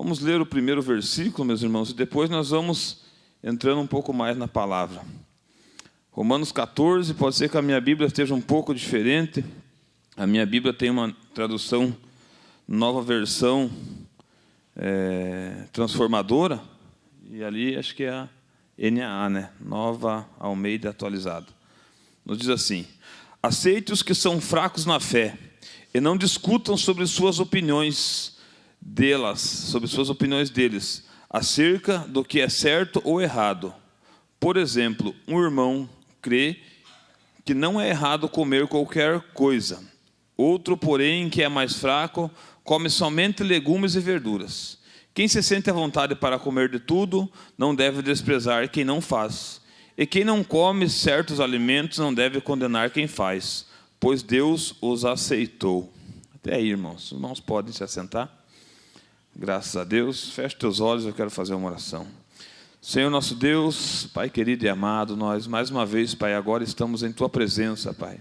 Vamos ler o primeiro versículo, meus irmãos, e depois nós vamos entrando um pouco mais na palavra. Romanos 14, pode ser que a minha Bíblia esteja um pouco diferente. A minha Bíblia tem uma tradução, nova versão transformadora, e ali acho que é a NAA, né? Nova Almeida atualizada. Nos diz assim: aceite os que são fracos na fé, e não discutam sobre suas opiniões deles, acerca do que é certo ou errado. Por exemplo, um irmão crê que não é errado comer qualquer coisa. Outro, porém, que é mais fraco, come somente legumes e verduras. Quem se sente à vontade para comer de tudo, não deve desprezar quem não faz. E quem não come certos alimentos, não deve condenar quem faz, pois Deus os aceitou. Até aí, irmãos. Os irmãos podem se assentar. Graças a Deus. Feche teus olhos, eu quero fazer uma oração. Senhor nosso Deus, Pai querido e amado, nós mais uma vez, Pai, agora estamos em Tua presença, Pai.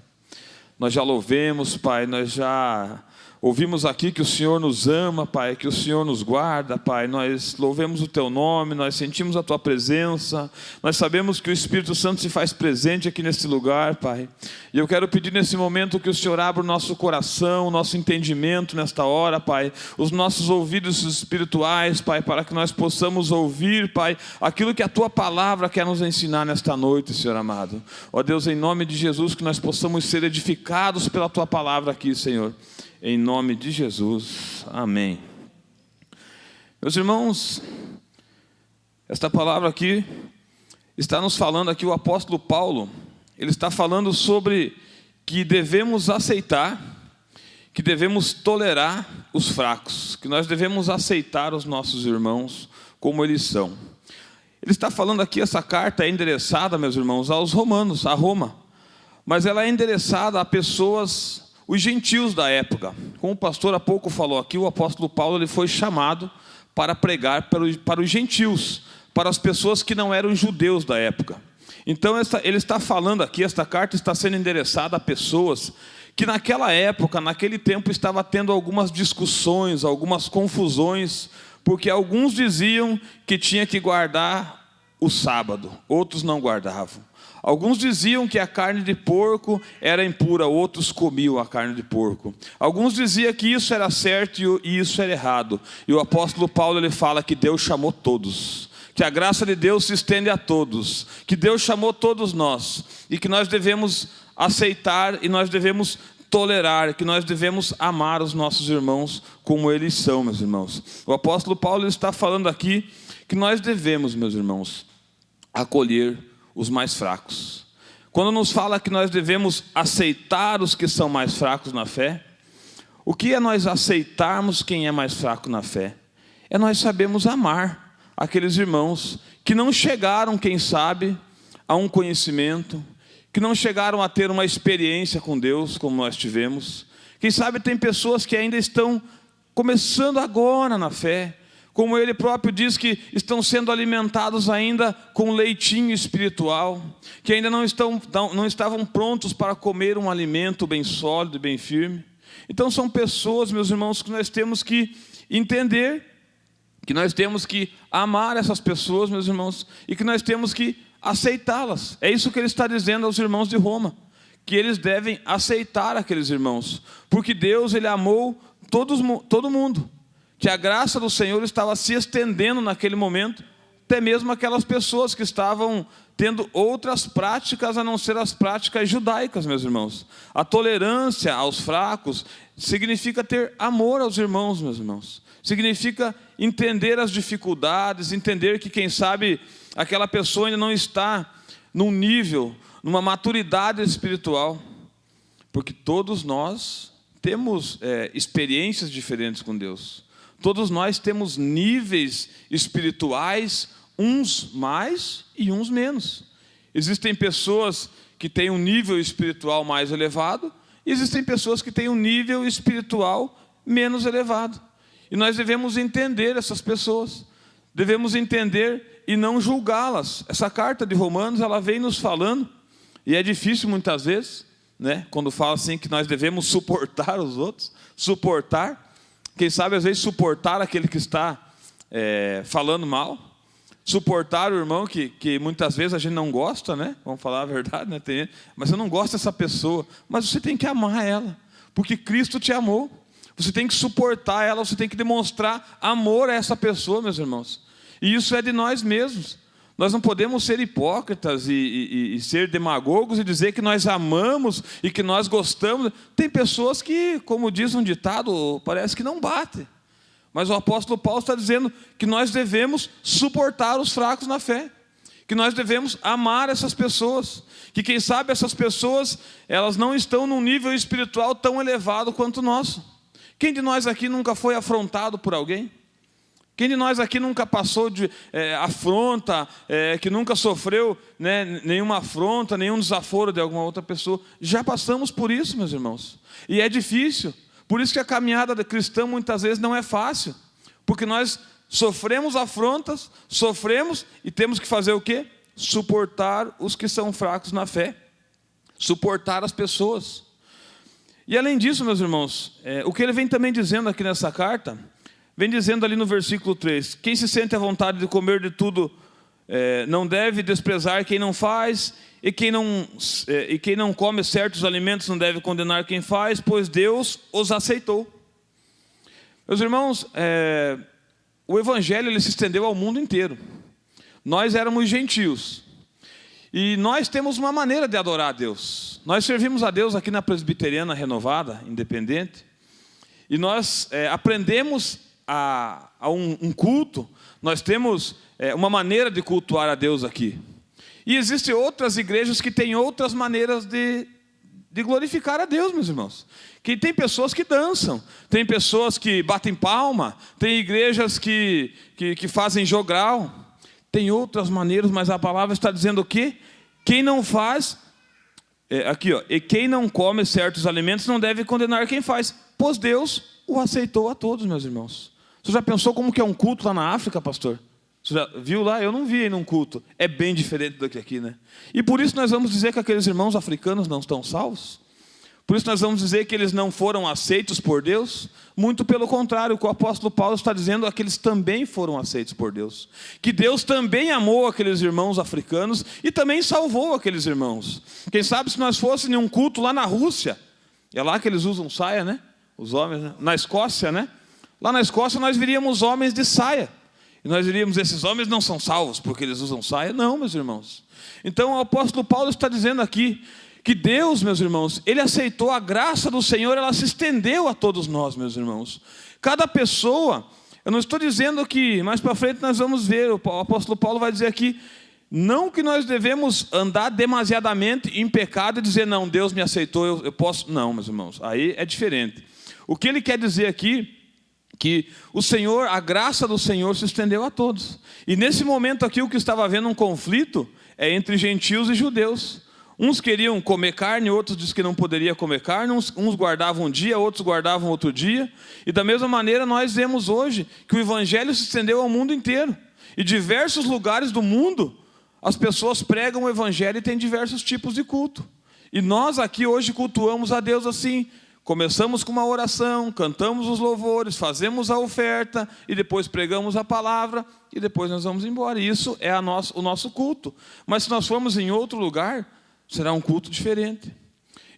Nós já louvemos, Pai, nós já ouvimos aqui que o Senhor nos ama, Pai, que o Senhor nos guarda, Pai. Nós louvemos o Teu nome, nós sentimos a Tua presença, nós sabemos que o Espírito Santo se faz presente aqui nesse lugar, Pai. E eu quero pedir nesse momento que o Senhor abra o nosso coração, o nosso entendimento nesta hora, Pai, os nossos ouvidos espirituais, Pai, para que nós possamos ouvir, Pai, aquilo que a Tua palavra quer nos ensinar nesta noite, Senhor amado. Ó Deus, em nome de Jesus, que nós possamos ser edificados pela Tua palavra aqui, Senhor. Em nome de Jesus, amém. Meus irmãos, esta palavra aqui está nos falando aqui, o apóstolo Paulo, ele está falando sobre que devemos aceitar, que devemos tolerar os fracos, que nós devemos aceitar os nossos irmãos como eles são. Ele está falando aqui, essa carta é endereçada, meus irmãos, aos romanos, a Roma, mas ela é endereçada a pessoas, os gentios da época. Como o pastor há pouco falou aqui, o apóstolo Paulo ele foi chamado para pregar para os gentios, para as pessoas que não eram judeus da época. Então ele está falando aqui, esta carta está sendo endereçada a pessoas que naquela época, naquele tempo, estava tendo algumas discussões, algumas confusões, porque alguns diziam que tinha que guardar o sábado, outros não guardavam. Alguns diziam que a carne de porco era impura, outros comiam a carne de porco. Alguns diziam que isso era certo e isso era errado. E o apóstolo Paulo ele fala que Deus chamou todos, que a graça de Deus se estende a todos, que Deus chamou todos nós, e que nós devemos aceitar e nós devemos tolerar, que nós devemos amar os nossos irmãos como eles são, meus irmãos. O apóstolo Paulo está falando aqui que nós devemos, meus irmãos, acolher os mais fracos. Quando nos fala que nós devemos aceitar os que são mais fracos na fé, o que é nós aceitarmos quem é mais fraco na fé? É nós sabemos amar aqueles irmãos que não chegaram, quem sabe, a um conhecimento, que não chegaram a ter uma experiência com Deus como nós tivemos. Quem sabe tem pessoas que ainda estão começando agora na fé, como ele próprio diz que estão sendo alimentados ainda com leitinho espiritual, que ainda não estavam prontos para comer um alimento bem sólido, bem firme. Então são pessoas, meus irmãos, que nós temos que entender, que nós temos que amar essas pessoas, meus irmãos, e que nós temos que aceitá-las. É isso que ele está dizendo aos irmãos de Roma, que eles devem aceitar aqueles irmãos, porque Deus ele amou todo mundo, que a graça do Senhor estava se estendendo naquele momento, até mesmo aquelas pessoas que estavam tendo outras práticas a não ser as práticas judaicas, meus irmãos. A tolerância aos fracos significa ter amor aos irmãos, meus irmãos. Significa entender as dificuldades, entender que, quem sabe, aquela pessoa ainda não está num nível, numa maturidade espiritual, porque todos nós temos experiências diferentes com Deus. Todos nós temos níveis espirituais, uns mais e uns menos. Existem pessoas que têm um nível espiritual mais elevado, e existem pessoas que têm um nível espiritual menos elevado. E nós devemos entender essas pessoas, devemos entender e não julgá-las. Essa carta de Romanos, ela vem nos falando, e é difícil muitas vezes, né? Quando fala assim que nós devemos suportar os outros, suportar. Quem sabe às vezes suportar aquele que está falando mal. Suportar o irmão que muitas vezes a gente não gosta, né? Vamos falar a verdade, né? Mas eu não gosto dessa pessoa. Mas você tem que amar ela, porque Cristo te amou. Você tem que suportar ela, você tem que demonstrar amor a essa pessoa, meus irmãos. E isso é de nós mesmos. Nós não podemos ser hipócritas e ser demagogos e dizer que nós amamos e que nós gostamos. Tem pessoas que, como diz um ditado, parece que não bate. Mas o apóstolo Paulo está dizendo que nós devemos suportar os fracos na fé. Que nós devemos amar essas pessoas. Que quem sabe essas pessoas, elas não estão num nível espiritual tão elevado quanto o nosso. Quem de nós aqui nunca foi afrontado por alguém? Quem de nós aqui nunca passou de afronta, que nunca sofreu, né, nenhuma afronta, nenhum desaforo de alguma outra pessoa? Já passamos por isso, meus irmãos. E é difícil. Por isso que a caminhada cristã muitas vezes não é fácil. Porque nós sofremos afrontas, sofremos e temos que fazer o quê? Suportar os que são fracos na fé. Suportar as pessoas. E além disso, meus irmãos, o que ele vem também dizendo aqui nessa carta, vem dizendo ali no versículo 3, quem se sente à vontade de comer de tudo, não deve desprezar quem não faz, e quem não come certos alimentos não deve condenar quem faz, pois Deus os aceitou. Meus irmãos, o evangelho ele se estendeu ao mundo inteiro. Nós éramos gentios. E nós temos uma maneira de adorar a Deus. Nós servimos a Deus aqui na Presbiteriana Renovada, Independente. E nós aprendemos a um culto. Nós temos uma maneira de cultuar a Deus aqui. E existem outras igrejas que têm outras maneiras de glorificar a Deus, meus irmãos. Que tem pessoas que dançam, tem pessoas que batem palma, tem igrejas que fazem jogral. Tem outras maneiras, mas a palavra está dizendo o quê? Quem não faz, aqui ó, e quem não come certos alimentos não deve condenar quem faz, pois Deus o aceitou a todos, meus irmãos. Você já pensou como que é um culto lá na África, pastor? Você já viu lá? Eu não vi aí num culto. É bem diferente do que aqui, né? E por isso nós vamos dizer que aqueles irmãos africanos não estão salvos? Por isso nós vamos dizer que eles não foram aceitos por Deus? Muito pelo contrário, o que o apóstolo Paulo está dizendo é que eles também foram aceitos por Deus. Que Deus também amou aqueles irmãos africanos e também salvou aqueles irmãos. Quem sabe se nós fôssemos em um culto lá na Rússia, é lá que eles usam saia, né? Os homens, né? Na Escócia, né? Lá na Escócia nós viríamos homens de saia. E nós diríamos, esses homens não são salvos porque eles usam saia. Não, meus irmãos. Então o apóstolo Paulo está dizendo aqui que Deus, meus irmãos, Ele aceitou a graça do Senhor, ela se estendeu a todos nós, meus irmãos. Cada pessoa, eu não estou dizendo que, mais para frente nós vamos ver, o apóstolo Paulo vai dizer aqui, não que nós devemos andar demasiadamente em pecado e dizer, não, Deus me aceitou, eu posso. Não, meus irmãos, aí é diferente. O que ele quer dizer aqui, que o Senhor, a graça do Senhor se estendeu a todos. E nesse momento aqui, o que estava havendo um conflito é entre gentios e judeus. Uns queriam comer carne, outros diziam que não poderia comer carne, uns guardavam um dia, outros guardavam outro dia. E da mesma maneira nós vemos hoje que o evangelho se estendeu ao mundo inteiro. E diversos lugares do mundo, as pessoas pregam o evangelho e tem diversos tipos de culto. E nós aqui hoje cultuamos a Deus assim. Começamos com uma oração, cantamos os louvores, fazemos a oferta e depois pregamos a palavra e depois nós vamos embora. E isso é o nosso culto. Mas se nós formos em outro lugar, será um culto diferente.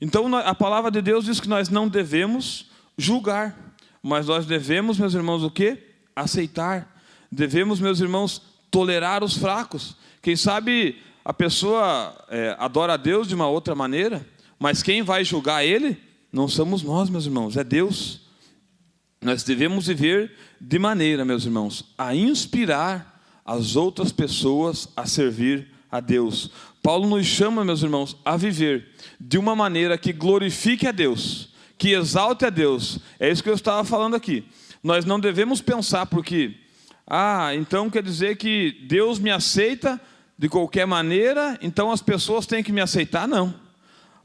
Então a palavra de Deus diz que nós não devemos julgar, mas nós devemos, meus irmãos, o quê? Aceitar. Devemos, meus irmãos, tolerar os fracos. Quem sabe a pessoa adora a Deus de uma outra maneira, mas quem vai julgar Ele não somos nós, meus irmãos, é Deus. Nós devemos viver de maneira, meus irmãos, a inspirar as outras pessoas a servir a Deus. Paulo nos chama, meus irmãos, a viver de uma maneira que glorifique a Deus, que exalte a Deus. É isso que eu estava falando aqui. Nós não devemos pensar porque, então quer dizer que Deus me aceita de qualquer maneira, então as pessoas têm que me aceitar? Não.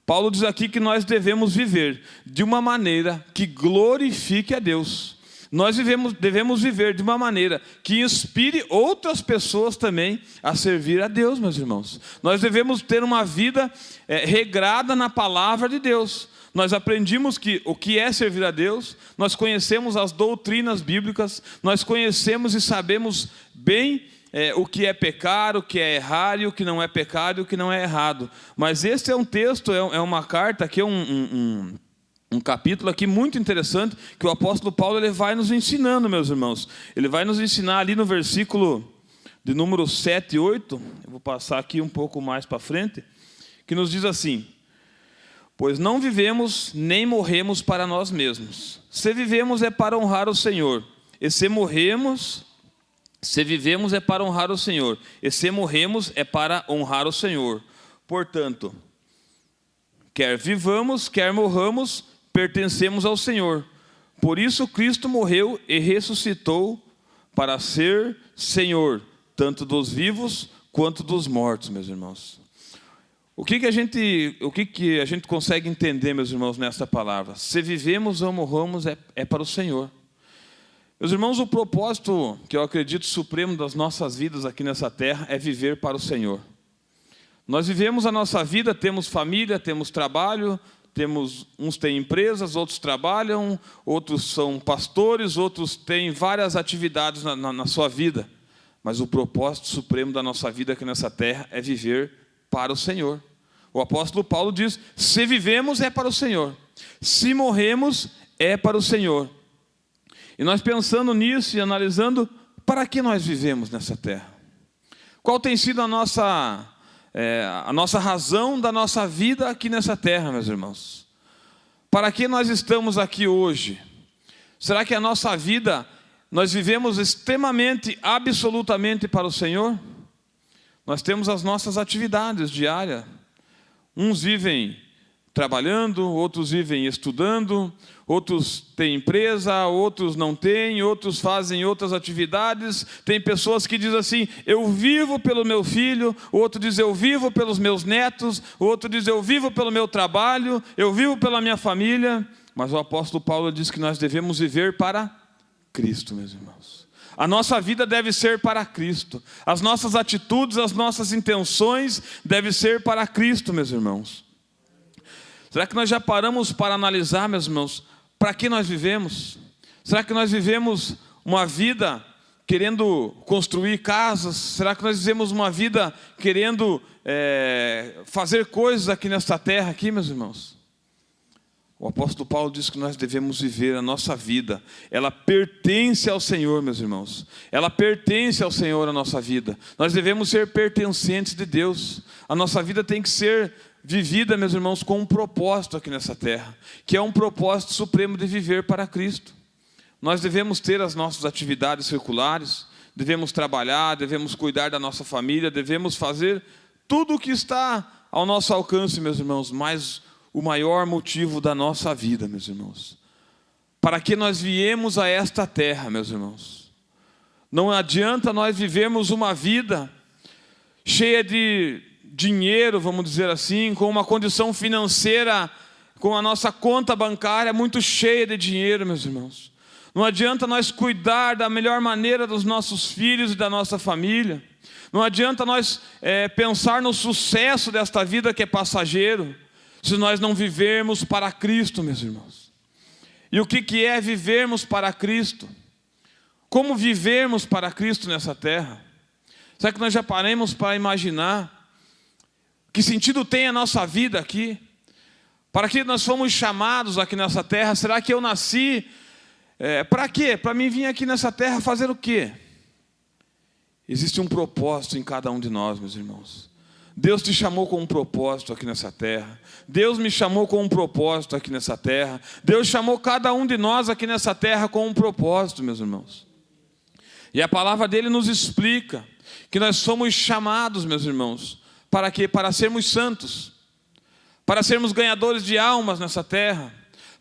Paulo diz aqui que nós devemos viver de uma maneira que glorifique a Deus. Nós devemos viver de uma maneira que inspire outras pessoas também a servir a Deus, meus irmãos. Nós devemos ter uma vida regrada na palavra de Deus. Nós aprendimos que o que é servir a Deus, nós conhecemos as doutrinas bíblicas, nós conhecemos e sabemos bem o que é pecar, o que é errar e o que não é pecado e o que não é errado. Mas esse é um texto, é uma carta, aqui é um capítulo aqui muito interessante, que o apóstolo Paulo ele vai nos ensinando, meus irmãos. Ele vai nos ensinar ali no versículo de número 7 e 8, eu vou passar aqui um pouco mais para frente, que nos diz assim: pois não vivemos nem morremos para nós mesmos. Se vivemos é para honrar o Senhor, e se vivemos é para honrar o Senhor, e se morremos é para honrar o Senhor. Portanto, quer vivamos, quer morramos, pertencemos ao Senhor. Por isso Cristo morreu e ressuscitou para ser Senhor, tanto dos vivos quanto dos mortos, meus irmãos. O que a gente consegue entender, meus irmãos, nessa palavra? Se vivemos ou morramos é para o Senhor. Meus irmãos, o propósito que eu acredito supremo das nossas vidas aqui nessa terra é viver para o Senhor. Nós vivemos a nossa vida, temos família, temos trabalho, uns têm empresas, outros trabalham, outros são pastores, outros têm várias atividades na sua vida. Mas o propósito supremo da nossa vida aqui nessa terra é viver para o Senhor. O apóstolo Paulo diz: se vivemos é para o Senhor, se morremos é para o Senhor. E nós pensando nisso e analisando, para que nós vivemos nessa terra? Qual tem sido a nossa razão da nossa vida aqui nessa terra, meus irmãos? Para que nós estamos aqui hoje? Será que a nossa vida, nós vivemos extremamente, absolutamente para o Senhor? Nós temos as nossas atividades diárias. Uns vivem trabalhando, outros vivem estudando, outros têm empresa, outros não têm, outros fazem outras atividades. Tem pessoas que dizem assim: eu vivo pelo meu filho, o outro diz: eu vivo pelos meus netos, o outro diz: eu vivo pelo meu trabalho, eu vivo pela minha família. Mas o apóstolo Paulo diz que nós devemos viver para Cristo, meus irmãos. A nossa vida deve ser para Cristo. As nossas atitudes, as nossas intenções devem ser para Cristo, meus irmãos. Será que nós já paramos para analisar, meus irmãos, para que nós vivemos? Será que nós vivemos uma vida querendo construir casas? Será que nós vivemos uma vida querendo fazer coisas aqui nesta terra, aqui, meus irmãos? O apóstolo Paulo diz que nós devemos viver a nossa vida. Ela pertence ao Senhor, meus irmãos. Ela pertence ao Senhor, a nossa vida. Nós devemos ser pertencentes de Deus. A nossa vida tem que ser vivida, meus irmãos, com um propósito aqui nessa terra, que é um propósito supremo de viver para Cristo. Nós devemos ter as nossas atividades circulares, devemos trabalhar, devemos cuidar da nossa família, devemos fazer tudo o que está ao nosso alcance, meus irmãos, mas o maior motivo da nossa vida, meus irmãos, para que nós viemos a esta terra, meus irmãos. Não adianta nós vivermos uma vida cheia de dinheiro, vamos dizer assim, com uma condição financeira, com a nossa conta bancária muito cheia de dinheiro, meus irmãos. Não adianta nós cuidar da melhor maneira dos nossos filhos e da nossa família. Não adianta nós pensar no sucesso desta vida que é passageiro, se nós não vivermos para Cristo, meus irmãos. E o que é vivermos para Cristo? Como vivermos para Cristo nessa terra? Será que nós já paramos para imaginar que sentido tem a nossa vida aqui? Para que nós fomos chamados aqui nessa terra? Será que eu nasci para quê? Para mim vir aqui nessa terra fazer o quê? Existe um propósito em cada um de nós, meus irmãos. Deus te chamou com um propósito aqui nessa terra. Deus me chamou com um propósito aqui nessa terra. Deus chamou cada um de nós aqui nessa terra com um propósito, meus irmãos. E a palavra dele nos explica que nós somos chamados, meus irmãos, para quê? Para sermos santos, para sermos ganhadores de almas nessa terra,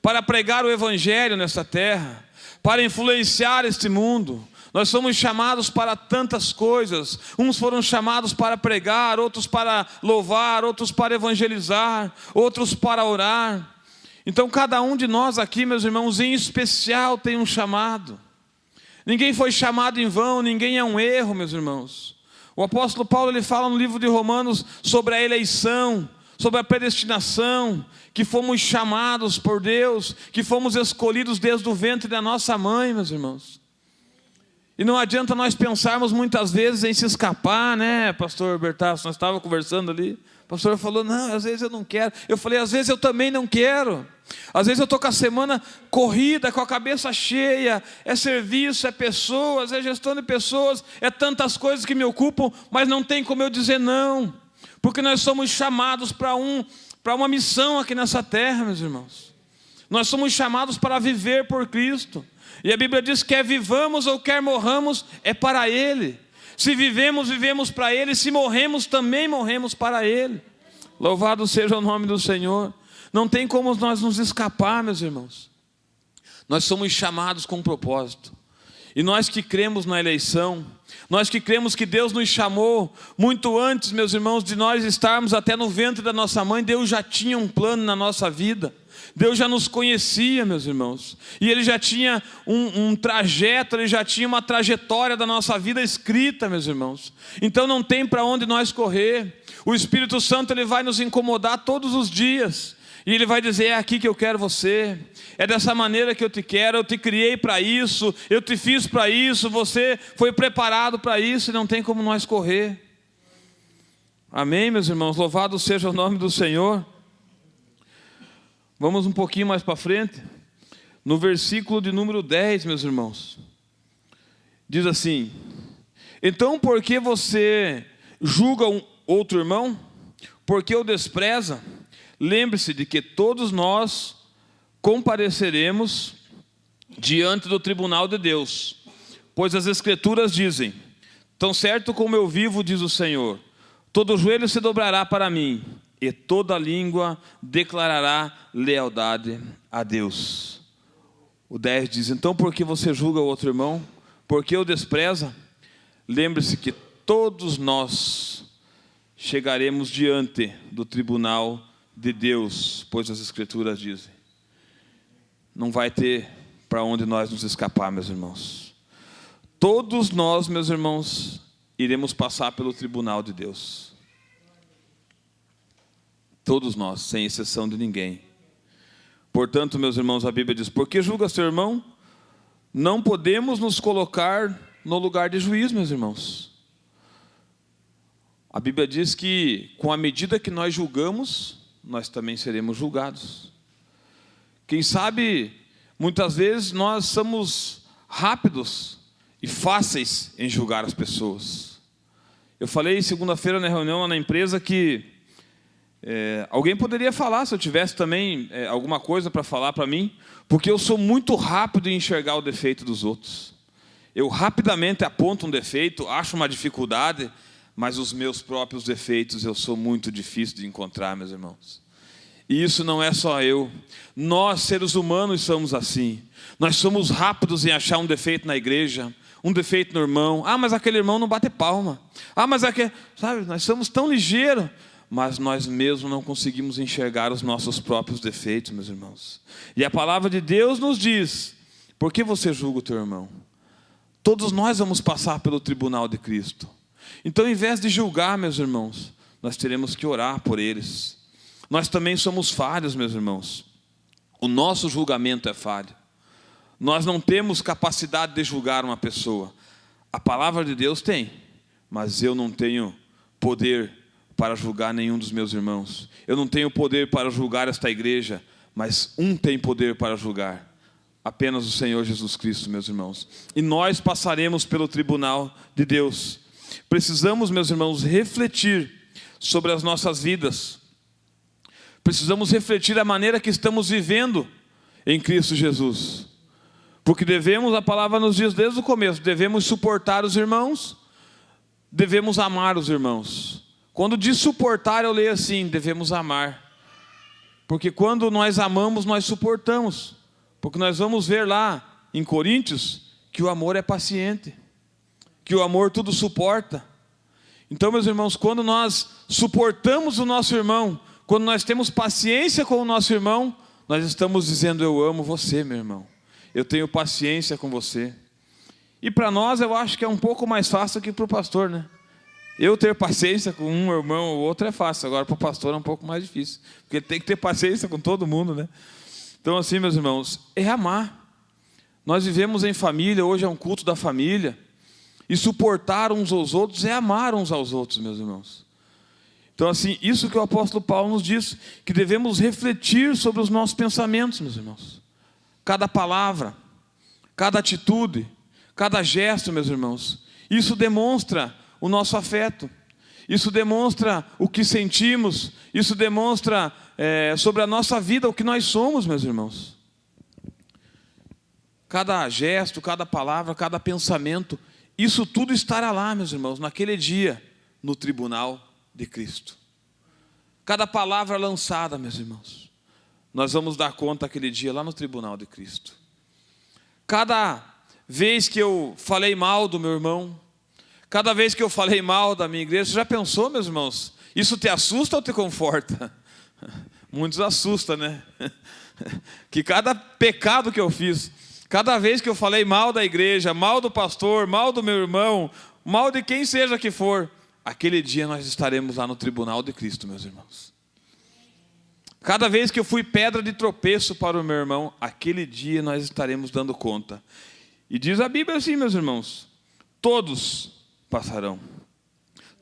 para pregar o evangelho nessa terra, para influenciar este mundo. Nós somos chamados para tantas coisas. Uns foram chamados para pregar, outros para louvar, outros para evangelizar, outros para orar. Então cada um de nós aqui, meus irmãos, em especial tem um chamado. Ninguém foi chamado em vão, ninguém é um erro, meus irmãos. O apóstolo Paulo ele fala no livro de Romanos sobre a eleição, sobre a predestinação, que fomos chamados por Deus, que fomos escolhidos desde o ventre da nossa mãe, meus irmãos. E não adianta nós pensarmos muitas vezes em se escapar, né, pastor Bertasso? Nós estávamos conversando ali, o pastor falou, não, às vezes eu não quero. Eu falei, às vezes eu também não quero. Às vezes eu estou com a semana corrida, com a cabeça cheia, é serviço, é pessoas, é gestão de pessoas, é tantas coisas que me ocupam, mas não tem como eu dizer não, porque nós somos chamados para uma missão aqui nessa terra, meus irmãos. Nós somos chamados para viver por Cristo. E a Bíblia diz que quer vivamos ou quer morramos, é para Ele. Se vivemos, vivemos para Ele. Se morremos, também morremos para Ele. Louvado seja o nome do Senhor. Não tem como nós nos escapar, meus irmãos. Nós somos chamados com um propósito. E nós que cremos na eleição, nós que cremos que Deus nos chamou muito antes, meus irmãos, de nós estarmos até no ventre da nossa mãe, Deus já tinha um plano na nossa vida. Deus já nos conhecia, meus irmãos, e Ele já tinha um trajeto, Ele já tinha uma trajetória da nossa vida escrita, meus irmãos. Então não tem para onde nós correr. O Espírito Santo, Ele vai nos incomodar todos os dias, e Ele vai dizer, é aqui que eu quero você, é dessa maneira que eu te quero, eu te criei para isso, eu te fiz para isso, você foi preparado para isso, e não tem como nós correr. Amém, meus irmãos? Louvado seja o nome do Senhor. Vamos um pouquinho mais para frente, no versículo de número 10, meus irmãos. Diz assim, então por que você julga outro irmão? Por que o despreza? Lembre-se de que todos nós compareceremos diante do tribunal de Deus, pois as Escrituras dizem, tão certo como eu vivo, diz o Senhor, todo joelho se dobrará para mim, e toda língua declarará lealdade a Deus. O 10 diz, então por que você julga o outro irmão? Por que o despreza? Lembre-se que todos nós chegaremos diante do tribunal de Deus, pois as Escrituras dizem. Não vai ter para onde nós nos escapar, meus irmãos. Todos nós, meus irmãos, iremos passar pelo tribunal de Deus. Todos nós, sem exceção de ninguém. Portanto, meus irmãos, a Bíblia diz, por que julga seu irmão? Não podemos nos colocar no lugar de juiz, meus irmãos. A Bíblia diz que com a medida que nós julgamos, nós também seremos julgados. Quem sabe, muitas vezes nós somos rápidos e fáceis em julgar as pessoas. Eu falei segunda-feira na reunião lá na empresa que alguém poderia falar, se eu tivesse também alguma coisa para falar para mim, porque eu sou muito rápido em enxergar o defeito dos outros. Eu rapidamente aponto um defeito, acho uma dificuldade, mas os meus próprios defeitos eu sou muito difícil de encontrar, meus irmãos. E isso não é só eu. Nós, seres humanos, somos assim. Nós somos rápidos em achar um defeito na igreja, um defeito no irmão. Ah, mas aquele irmão não bate palma. Ah, mas aquele... Sabe, nós somos tão ligeiros. Mas nós mesmos não conseguimos enxergar os nossos próprios defeitos, meus irmãos. E a palavra de Deus nos diz, por que você julga o teu irmão? Todos nós vamos passar pelo tribunal de Cristo. Então, ao invés de julgar, meus irmãos, nós teremos que orar por eles. Nós também somos falhos, meus irmãos. O nosso julgamento é falho. Nós não temos capacidade de julgar uma pessoa. A palavra de Deus tem, mas eu não tenho poder para julgar nenhum dos meus irmãos. Eu não tenho poder para julgar esta igreja, mas um tem poder para julgar. Apenas o Senhor Jesus Cristo, meus irmãos. E nós passaremos pelo tribunal de Deus. Precisamos, meus irmãos, refletir sobre as nossas vidas. Precisamos refletir a maneira que estamos vivendo em Cristo Jesus. Porque devemos, a palavra nos diz desde o começo, devemos suportar os irmãos, devemos amar os irmãos. Quando diz suportar, eu leio assim, devemos amar. Porque quando nós amamos, nós suportamos. Porque nós vamos ver lá em Coríntios que o amor é paciente, que o amor tudo suporta. Então, meus irmãos, quando nós suportamos o nosso irmão, quando nós temos paciência com o nosso irmão, nós estamos dizendo, eu amo você, meu irmão. Eu tenho paciência com você. E para nós, eu acho que é um pouco mais fácil que para o pastor, né? Eu ter paciência com um irmão ou outro é fácil, agora para o pastor é um pouco mais difícil, porque ele tem que ter paciência com todo mundo, né? Então assim, meus irmãos, é amar. Nós vivemos em família, hoje é um culto da família, e suportar uns aos outros é amar uns aos outros, meus irmãos. Então assim, isso que o apóstolo Paulo nos diz, que devemos refletir sobre os nossos pensamentos, meus irmãos. Cada palavra, cada atitude, cada gesto, meus irmãos, isso demonstra o nosso afeto, isso demonstra o que sentimos, isso demonstra sobre a nossa vida, o que nós somos, meus irmãos. Cada gesto, cada palavra, cada pensamento, isso tudo estará lá, meus irmãos, naquele dia, no tribunal de Cristo. Cada palavra lançada, meus irmãos, nós vamos dar conta aquele dia lá no tribunal de Cristo. Cada vez que eu falei mal do meu irmão, cada vez que eu falei mal da minha igreja, você já pensou, meus irmãos? Isso te assusta ou te conforta? Muitos assusta, né? Que cada pecado que eu fiz, cada vez que eu falei mal da igreja, mal do pastor, mal do meu irmão, mal de quem seja que for, aquele dia nós estaremos lá no tribunal de Cristo, meus irmãos. Cada vez que eu fui pedra de tropeço para o meu irmão, aquele dia nós estaremos dando conta. E diz a Bíblia assim, meus irmãos, todos passarão.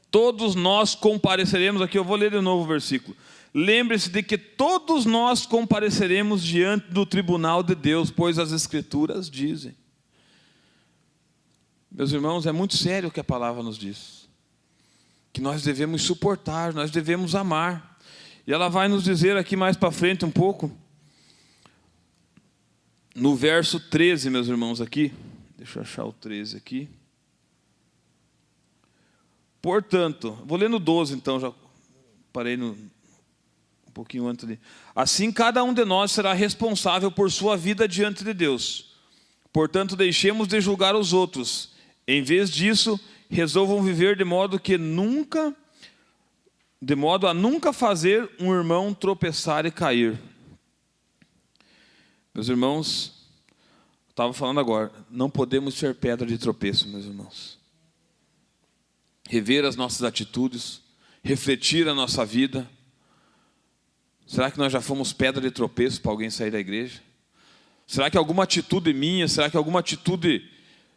Todos nós compareceremos, aqui eu vou ler de novo o versículo. Lembre-se de que todos nós compareceremos diante do tribunal de Deus, pois as Escrituras dizem. Meus irmãos, é muito sério o que a palavra nos diz. Que nós devemos suportar, nós devemos amar. E ela vai nos dizer aqui mais para frente um pouco, no verso 13, meus irmãos, aqui. Deixa eu achar o 13 aqui. Portanto, vou ler no 12 então, já parei um pouquinho antes ali. Assim cada um de nós será responsável por sua vida diante de Deus. Portanto, deixemos de julgar os outros. Em vez disso, resolvam viver de modo a nunca fazer um irmão tropeçar e cair. Meus irmãos, eu estava falando agora, não podemos ser pedra de tropeço, meus irmãos. Rever as nossas atitudes, refletir a nossa vida. Será que nós já fomos pedra de tropeço para alguém sair da igreja? Será que alguma atitude minha, será que alguma atitude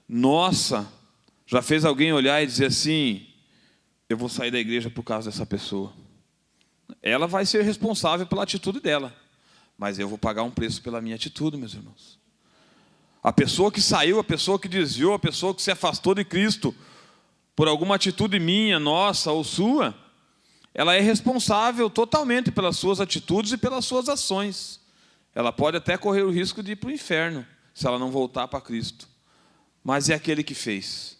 nossa já fez alguém olhar e dizer assim, eu vou sair da igreja por causa dessa pessoa? Ela vai ser responsável pela atitude dela, mas eu vou pagar um preço pela minha atitude, meus irmãos. A pessoa que saiu, a pessoa que desviou, a pessoa que se afastou de Cristo, por alguma atitude minha, nossa ou sua, ela é responsável totalmente pelas suas atitudes e pelas suas ações. Ela pode até correr o risco de ir para o inferno, se ela não voltar para Cristo. Mas é aquele que fez.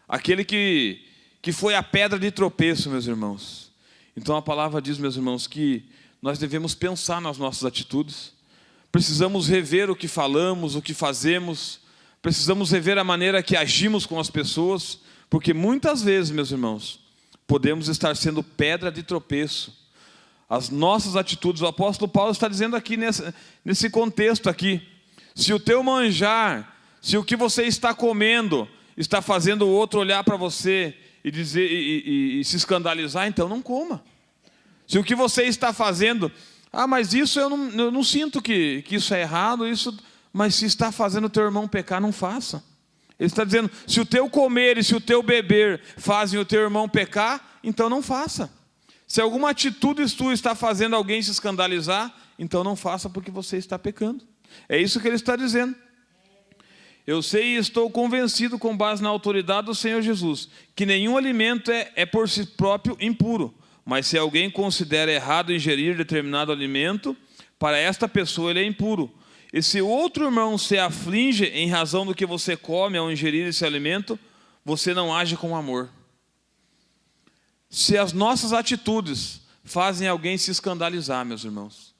Aquele que foi a pedra de tropeço, meus irmãos. Então a palavra diz, meus irmãos, que nós devemos pensar nas nossas atitudes. Precisamos rever o que falamos, o que fazemos. Precisamos rever a maneira que agimos com as pessoas. Porque muitas vezes, meus irmãos, podemos estar sendo pedra de tropeço. As nossas atitudes, o apóstolo Paulo está dizendo aqui nesse contexto aqui. Se o teu manjar, se o que você está comendo está fazendo o outro olhar para você e dizer e se escandalizar, então não coma. Se o que você está fazendo, mas isso eu não sinto que isso é errado, mas se está fazendo o teu irmão pecar, não faça. Ele está dizendo, se o teu comer e se o teu beber fazem o teu irmão pecar, então não faça. Se alguma atitude tua está fazendo alguém se escandalizar, então não faça porque você está pecando. É isso que ele está dizendo. Eu sei e estou convencido com base na autoridade do Senhor Jesus, que nenhum alimento é por si próprio impuro. Mas se alguém considera errado ingerir determinado alimento, para esta pessoa ele é impuro. E se outro irmão se aflige em razão do que você come ao ingerir esse alimento, você não age com amor. Se as nossas atitudes fazem alguém se escandalizar, meus irmãos,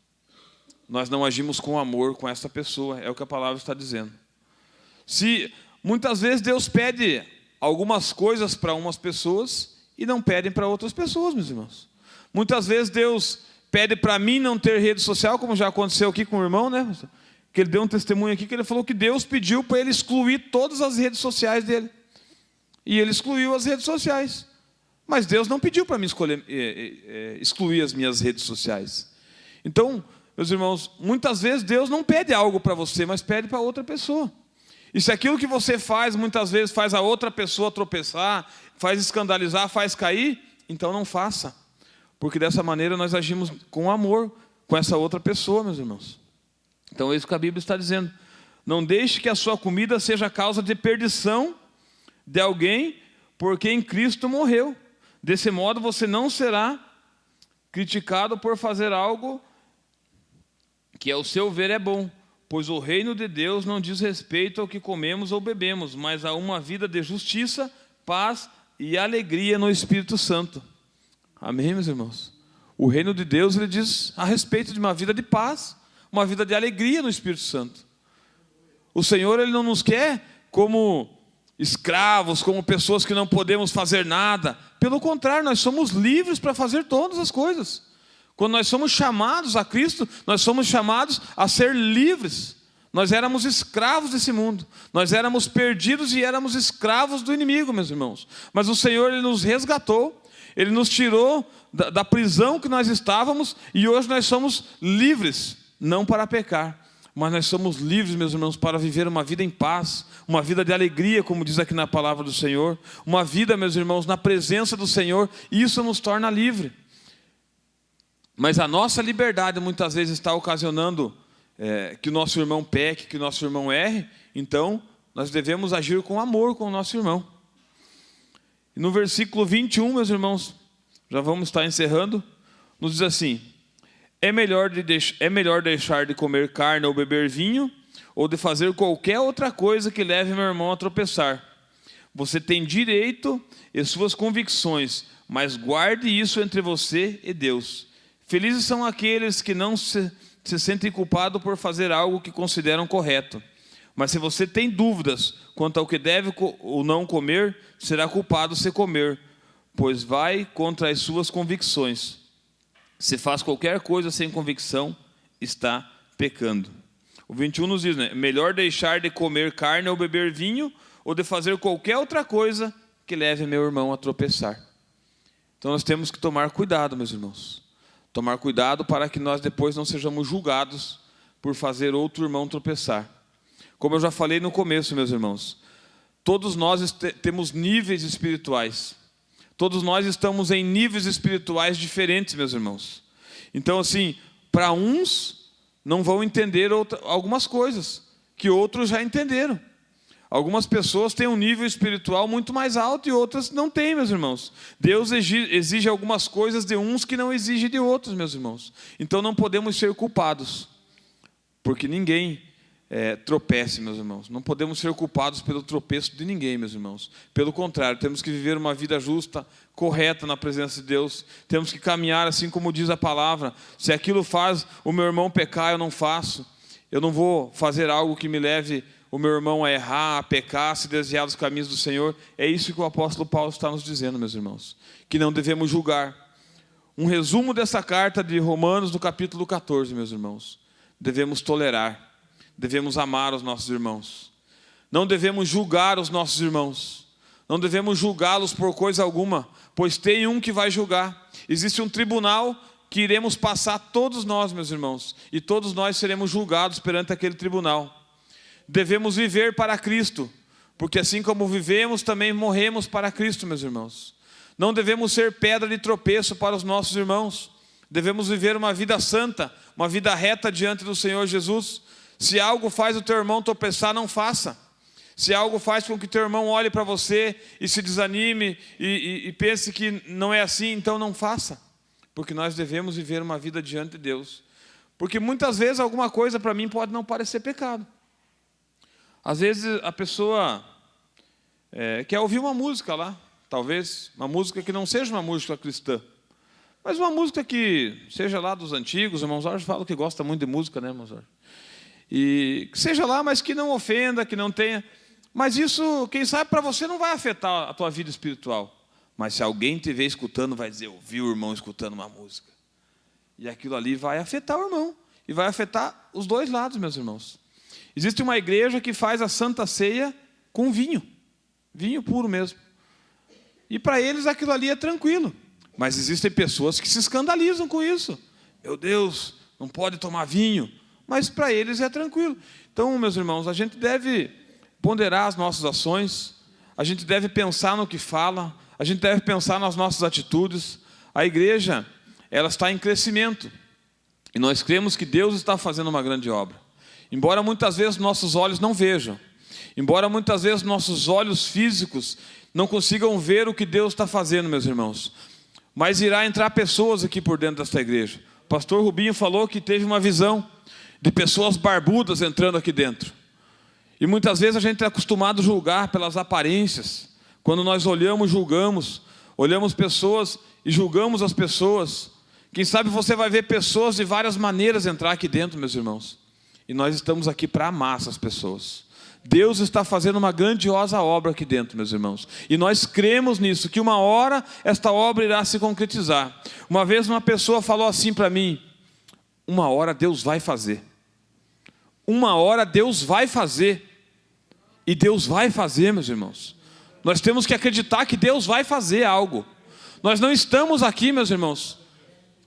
nós não agimos com amor com essa pessoa, é o que a palavra está dizendo. Se muitas vezes Deus pede algumas coisas para umas pessoas e não pedem para outras pessoas, meus irmãos. Muitas vezes Deus pede para mim não ter rede social, como já aconteceu aqui com o irmão, né? Que ele deu um testemunho aqui, que ele falou que Deus pediu para ele excluir todas as redes sociais dele. E ele excluiu as redes sociais. Mas Deus não pediu para me excluir as minhas redes sociais. Então, meus irmãos, muitas vezes Deus não pede algo para você, mas pede para outra pessoa. E se aquilo que você faz, muitas vezes faz a outra pessoa tropeçar, faz escandalizar, faz cair, então não faça. Porque dessa maneira nós agimos com amor com essa outra pessoa, meus irmãos. Então é isso que a Bíblia está dizendo. Não deixe que a sua comida seja causa de perdição de alguém, porque em Cristo morreu. Desse modo você não será criticado por fazer algo que ao seu ver é bom, pois o reino de Deus não diz respeito ao que comemos ou bebemos, mas a uma vida de justiça, paz e alegria no Espírito Santo. Amém, meus irmãos? O reino de Deus, ele diz a respeito de uma vida de paz, uma vida de alegria no Espírito Santo. O Senhor, ele não nos quer como escravos, como pessoas que não podemos fazer nada. Pelo contrário, nós somos livres para fazer todas as coisas. Quando nós somos chamados a Cristo, nós somos chamados a ser livres. Nós éramos escravos desse mundo. Nós éramos perdidos e éramos escravos do inimigo, meus irmãos. Mas o Senhor, ele nos resgatou. Ele nos tirou da prisão que nós estávamos. E hoje nós somos livres, não para pecar, mas nós somos livres, meus irmãos, para viver uma vida em paz, uma vida de alegria, como diz aqui na palavra do Senhor, uma vida, meus irmãos, na presença do Senhor, e isso nos torna livre. Mas a nossa liberdade muitas vezes está ocasionando que o nosso irmão peque, que o nosso irmão erre, então nós devemos agir com amor com o nosso irmão. E no versículo 21, meus irmãos, já vamos estar encerrando, nos diz assim: é melhor deixar de comer carne ou beber vinho, ou de fazer qualquer outra coisa que leve meu irmão a tropeçar. Você tem direito e suas convicções, mas guarde isso entre você e Deus. Felizes são aqueles que não se sentem culpados por fazer algo que consideram correto. Mas se você tem dúvidas quanto ao que deve ou não comer, será culpado se comer, pois vai contra as suas convicções. Se faz qualquer coisa sem convicção, está pecando. O 21 nos diz, né? Melhor deixar de comer carne ou beber vinho, ou de fazer qualquer outra coisa que leve meu irmão a tropeçar. Então nós temos que tomar cuidado, meus irmãos. Tomar cuidado para que nós depois não sejamos julgados por fazer outro irmão tropeçar. Como eu já falei no começo, meus irmãos, todos nós temos níveis espirituais. Todos nós estamos em níveis espirituais diferentes, meus irmãos. Então, assim, para uns não vão entender algumas coisas que outros já entenderam. Algumas pessoas têm um nível espiritual muito mais alto e outras não têm, meus irmãos. Deus exige algumas coisas de uns que não exige de outros, meus irmãos. Então não podemos ser culpados, porque ninguém tropece, meus irmãos. Não podemos ser culpados pelo tropeço de ninguém, meus irmãos. Pelo contrário, temos que viver uma vida justa, correta na presença de Deus. Temos que caminhar assim como diz a palavra. Se aquilo faz o meu irmão pecar, eu não faço. Eu não vou fazer algo que me leve o meu irmão a errar, a pecar, a se desviar dos caminhos do Senhor. É isso que o apóstolo Paulo está nos dizendo, meus irmãos. Que não devemos julgar. Um resumo dessa carta de Romanos, no capítulo 14, meus irmãos. Devemos tolerar. Devemos amar os nossos irmãos. Não devemos julgar os nossos irmãos. Não devemos julgá-los por coisa alguma, pois tem um que vai julgar. Existe um tribunal que iremos passar todos nós, meus irmãos. E todos nós seremos julgados perante aquele tribunal. Devemos viver para Cristo, porque assim como vivemos, também morremos para Cristo, meus irmãos. Não devemos ser pedra de tropeço para os nossos irmãos. Devemos viver uma vida santa, uma vida reta diante do Senhor Jesus. Se algo faz o teu irmão tropeçar, não faça. Se algo faz com que teu irmão olhe para você e se desanime e pense que não é assim, então não faça. Porque nós devemos viver uma vida diante de Deus. Porque muitas vezes alguma coisa para mim pode não parecer pecado. Às vezes a pessoa quer ouvir uma música lá, talvez, uma música que não seja uma música cristã, mas uma música que seja lá dos antigos. O irmão Jorge fala que gosta muito de música, né, irmão Jorge? E que seja lá, mas que não ofenda, que não tenha. Mas isso, quem sabe, para você não vai afetar a tua vida espiritual. Mas se alguém te ver escutando, vai dizer, eu vi o irmão escutando uma música. E aquilo ali vai afetar o irmão. E vai afetar os dois lados, meus irmãos. Existe uma igreja que faz a Santa Ceia com vinho. Vinho puro mesmo. E para eles aquilo ali é tranquilo. Mas existem pessoas que se escandalizam com isso. Meu Deus, não pode tomar vinho. Mas para eles é tranquilo. Então, meus irmãos, a gente deve ponderar as nossas ações. A gente deve pensar no que fala. A gente deve pensar nas nossas atitudes. A igreja, ela está em crescimento. E nós cremos que Deus está fazendo uma grande obra. Embora muitas vezes nossos olhos não vejam. Embora muitas vezes nossos olhos físicos não consigam ver o que Deus está fazendo, meus irmãos. Mas irá entrar pessoas aqui por dentro desta igreja. O pastor Rubinho falou que teve uma visão de pessoas barbudas entrando aqui dentro. E muitas vezes a gente é acostumado a julgar pelas aparências. Quando nós olhamos, julgamos. Olhamos pessoas e julgamos as pessoas. Quem sabe você vai ver pessoas de várias maneiras entrar aqui dentro, meus irmãos. E nós estamos aqui para amar essas pessoas. Deus está fazendo uma grandiosa obra aqui dentro, meus irmãos. E nós cremos nisso, que uma hora esta obra irá se concretizar. Uma vez uma pessoa falou assim para mim: uma hora Deus vai fazer. Uma hora Deus vai fazer. E Deus vai fazer, meus irmãos. Nós temos que acreditar que Deus vai fazer algo. Nós não estamos aqui, meus irmãos,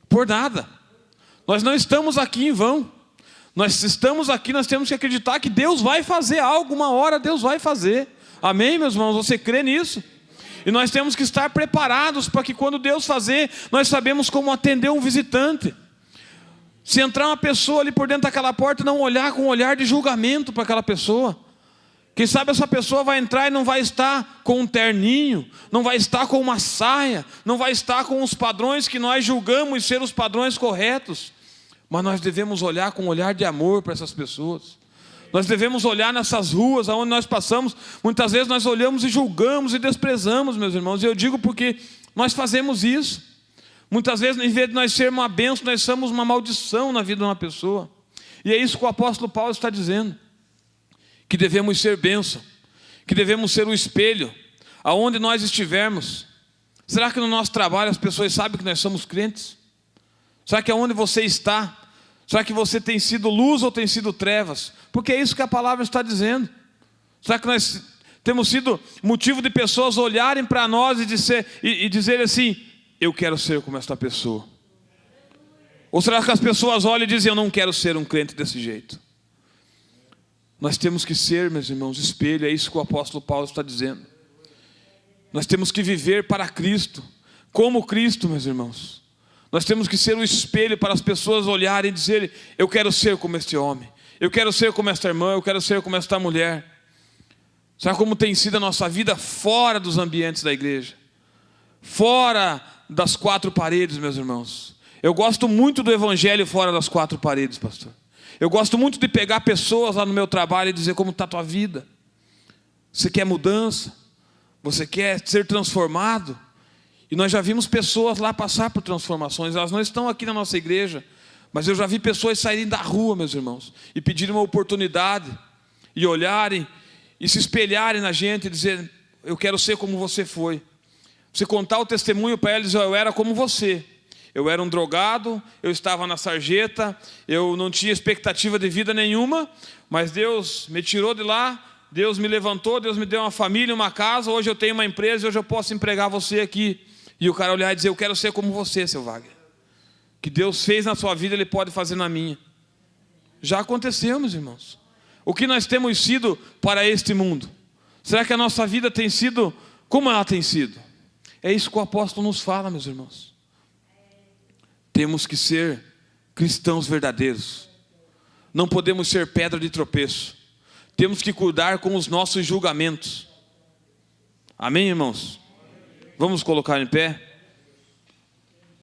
por nada. Nós não estamos aqui em vão. Nós estamos aqui, nós temos que acreditar que Deus vai fazer algo, uma hora Deus vai fazer. Amém, meus irmãos? Você crê nisso? E nós temos que estar preparados para que quando Deus fazer, nós sabemos como atender um visitante. Se entrar uma pessoa ali por dentro daquela porta, não olhar com um olhar de julgamento para aquela pessoa. Quem sabe essa pessoa vai entrar e não vai estar com um terninho, não vai estar com uma saia, não vai estar com os padrões que nós julgamos ser os padrões corretos. Mas nós devemos olhar com um olhar de amor para essas pessoas. Nós devemos olhar nessas ruas onde nós passamos. Muitas vezes nós olhamos e julgamos e desprezamos, meus irmãos. E eu digo porque nós fazemos isso. Muitas vezes, em vez de nós sermos uma bênção, nós somos uma maldição na vida de uma pessoa. E é isso que o apóstolo Paulo está dizendo. Que devemos ser bênção. Que devemos ser o espelho. Aonde nós estivermos. Será que no nosso trabalho as pessoas sabem que nós somos crentes? Será que aonde você está? Será que você tem sido luz ou tem sido trevas? Porque é isso que a palavra está dizendo. Será que nós temos sido motivo de pessoas olharem para nós e dizerem assim: eu quero ser como esta pessoa? Ou será que as pessoas olham e dizem: eu não quero ser um crente desse jeito? Nós temos que ser, meus irmãos, espelho. É isso que o apóstolo Paulo está dizendo. Nós temos que viver para Cristo, como Cristo, meus irmãos. Nós temos que ser o espelho para as pessoas olharem e dizerem: eu quero ser como este homem, eu quero ser como esta irmã, eu quero ser como esta mulher. Sabe como tem sido a nossa vida fora dos ambientes da igreja? Fora das quatro paredes, meus irmãos. Eu gosto muito do evangelho fora das quatro paredes, pastor. Eu gosto muito de pegar pessoas lá no meu trabalho e dizer: como está a tua vida? Você quer mudança? Você quer ser transformado? E nós já vimos pessoas lá passar por transformações. Elas não estão aqui na nossa igreja, mas eu já vi pessoas saírem da rua, meus irmãos, e pedirem uma oportunidade, e olharem, e se espelharem na gente, e dizer: eu quero ser como você foi. Você contar o testemunho para eles: eu era como você. Eu era um drogado, eu estava na sarjeta, eu não tinha expectativa de vida nenhuma, mas Deus me tirou de lá, Deus me levantou, Deus me deu uma família, uma casa, hoje eu tenho uma empresa e hoje eu posso empregar você aqui. E o cara olhar e dizer: eu quero ser como você, seu Wagner. Que Deus fez na sua vida, Ele pode fazer na minha. Já aconteceu, meus irmãos. O que nós temos sido para este mundo? Será que a nossa vida tem sido como ela tem sido? É isso que o apóstolo nos fala, meus irmãos. Temos que ser cristãos verdadeiros. Não podemos ser pedra de tropeço. Temos que cuidar com os nossos julgamentos. Amém, irmãos? Vamos colocar em pé?